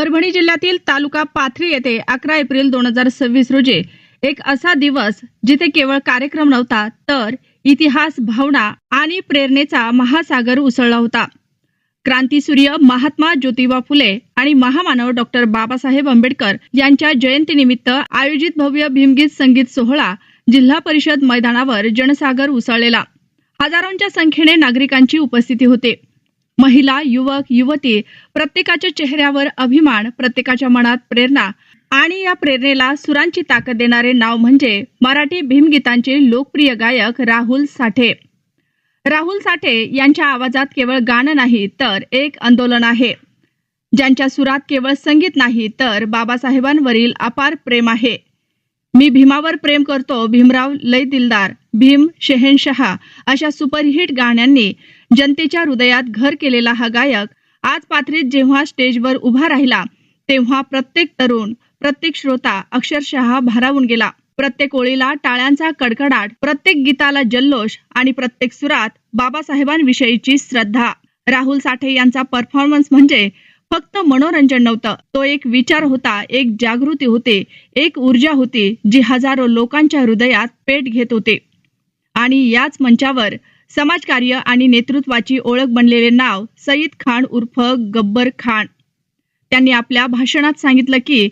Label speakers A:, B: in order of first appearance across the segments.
A: परभणी जिल्ह्यातील तालुका पाथरी येथे 11 एप्रिल 2026 रोजी एक असा दिवस जिथे केवळ कार्यक्रम नव्हता तर इतिहास, भावना आणि प्रेरणेचा महासागर उसळला होता। क्रांतीसूर्य महात्मा ज्योतिबा फुले आणि महामानव डॉक्टर बाबासाहेब आंबेडकर यांच्या जयंतीनिमित्त आयोजित भव्य भीमगीत संगीत सोहळा जिल्हा परिषद मैदानावर जनसागर उसळलेला। हजारोंच्या संख्येने नागरिकांची उपस्थिती होती। महिला, युवक, युवती प्रत्येकाच्या चेहऱ्यावर अभिमान, प्रत्येकाच्या मनात प्रेरणा आणि या प्रेरणेला सुरांची ताकद देणारे नाव म्हणजे मराठी भीमगीतांचे लोकप्रिय गायक राहुल साठे। राहुल साठे यांच्या आवाजात केवळ गाणं नाही तर एक आंदोलन आहे, ज्यांच्या सुरात केवळ संगीत नाही तर बाबासाहेबांवरील अपार प्रेम आहे। मी भीमावर प्रेम करतो, भीमराव लय दिलदार, भीम शहेनशहा अशा सुपरहिट गाण्यांनी जनतेच्या हृदयात घर केलेला हा गायक आज पाथरीत जेव्हा स्टेजवर उभा राहिला तेव्हा प्रत्येक तरुण, प्रत्येक श्रोता अक्षरशः भारावून गेला। प्रत्येक ओळीला टाळ्यांचा कडकडाट, प्रत्येक गीताला जल्लोष आणि प्रत्येक सुरात बाबासाहेबांविषयीची श्रद्धा। राहुल साठे यांचा परफॉर्मन्स म्हणजे फक्त मनोरंजन नव्हतं, तो एक विचार होता, एक जागृती होती, एक ऊर्जा होती जी हजारो लोकांच्या हृदयात पेट घेत होते। आणि याच मंचावर समाजकार्य आणि नेतृत्वाची ओळख बनलेले नाव सईद खान उर्फ गब्बर खान। त्यांनी आपल्या भाषणात सांगितलं की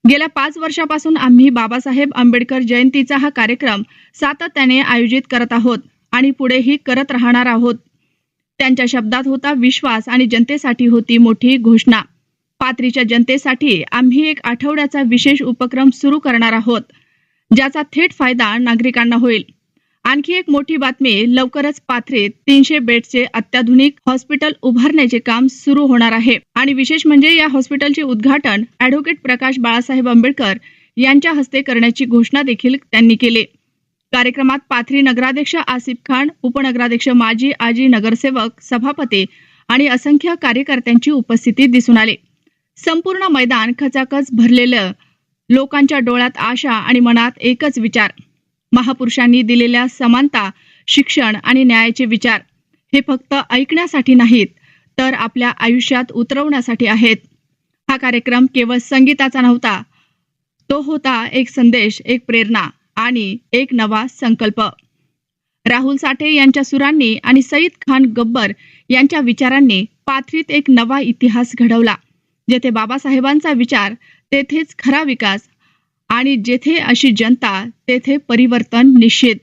A: गेल्या 5 वर्षापासून आम्ही बाबासाहेब आंबेडकर जयंतीचा हा कार्यक्रम सातत्याने आयोजित करत आहोत आणि पुढेही करत राहणार आहोत। त्यांच्या शब्दात होता विश्वास आणि जनतेसाठी होती मोठी घोषणा। पाथरीच्या जनतेसाठी आम्ही एक आठवड्याचा विशेष उपक्रम सुरू करणार आहोत, ज्याचा थेट फायदा नागरिकांना होईल। आणखी एक मोठी बातमी, लवकरच पाथरीत 300 बेडचे अत्याधुनिक हॉस्पिटल उभारण्याचे काम सुरू होणार आहे आणि विशेष म्हणजे या हॉस्पिटलचे उद्घाटन ॲडव्होकेट प्रकाश बाळासाहेब आंबेडकर यांच्या हस्ते करण्याची घोषणा देखील त्यांनी केली। कार्यक्रमात पाथरी नगराध्यक्ष आसिफ खान, उपनगराध्यक्ष माजी आजी नगरसेवक, सभापती आणि असंख्य कार्यकर्त्यांची उपस्थिती दिसून आली। संपूर्ण मैदान खचाखच भरलेलं, लोकांच्या डोळ्यात आशा आणि मनात एकच विचार, महापुरुषांनी दिलेल्या समानता, शिक्षण आणि न्यायाचे विचार हे फक्त ऐकण्यासाठी नाहीत तर आपल्या आयुष्यात उतरवण्यासाठी आहेत। हा कार्यक्रम केवळ संगीताचा नव्हता, तो होता एक संदेश, एक प्रेरणा आणि एक नवा संकल्प। राहुल साठे यांच्या सुरांनी आणि सईद खान गब्बर यांच्या विचारांनी पाथरीत एक नवा इतिहास घडवला। जेथे बाबासाहेबांचा विचार तेथेच खरा विकास आणि जेथे अशी जनता तेथे परिवर्तन निश्चित।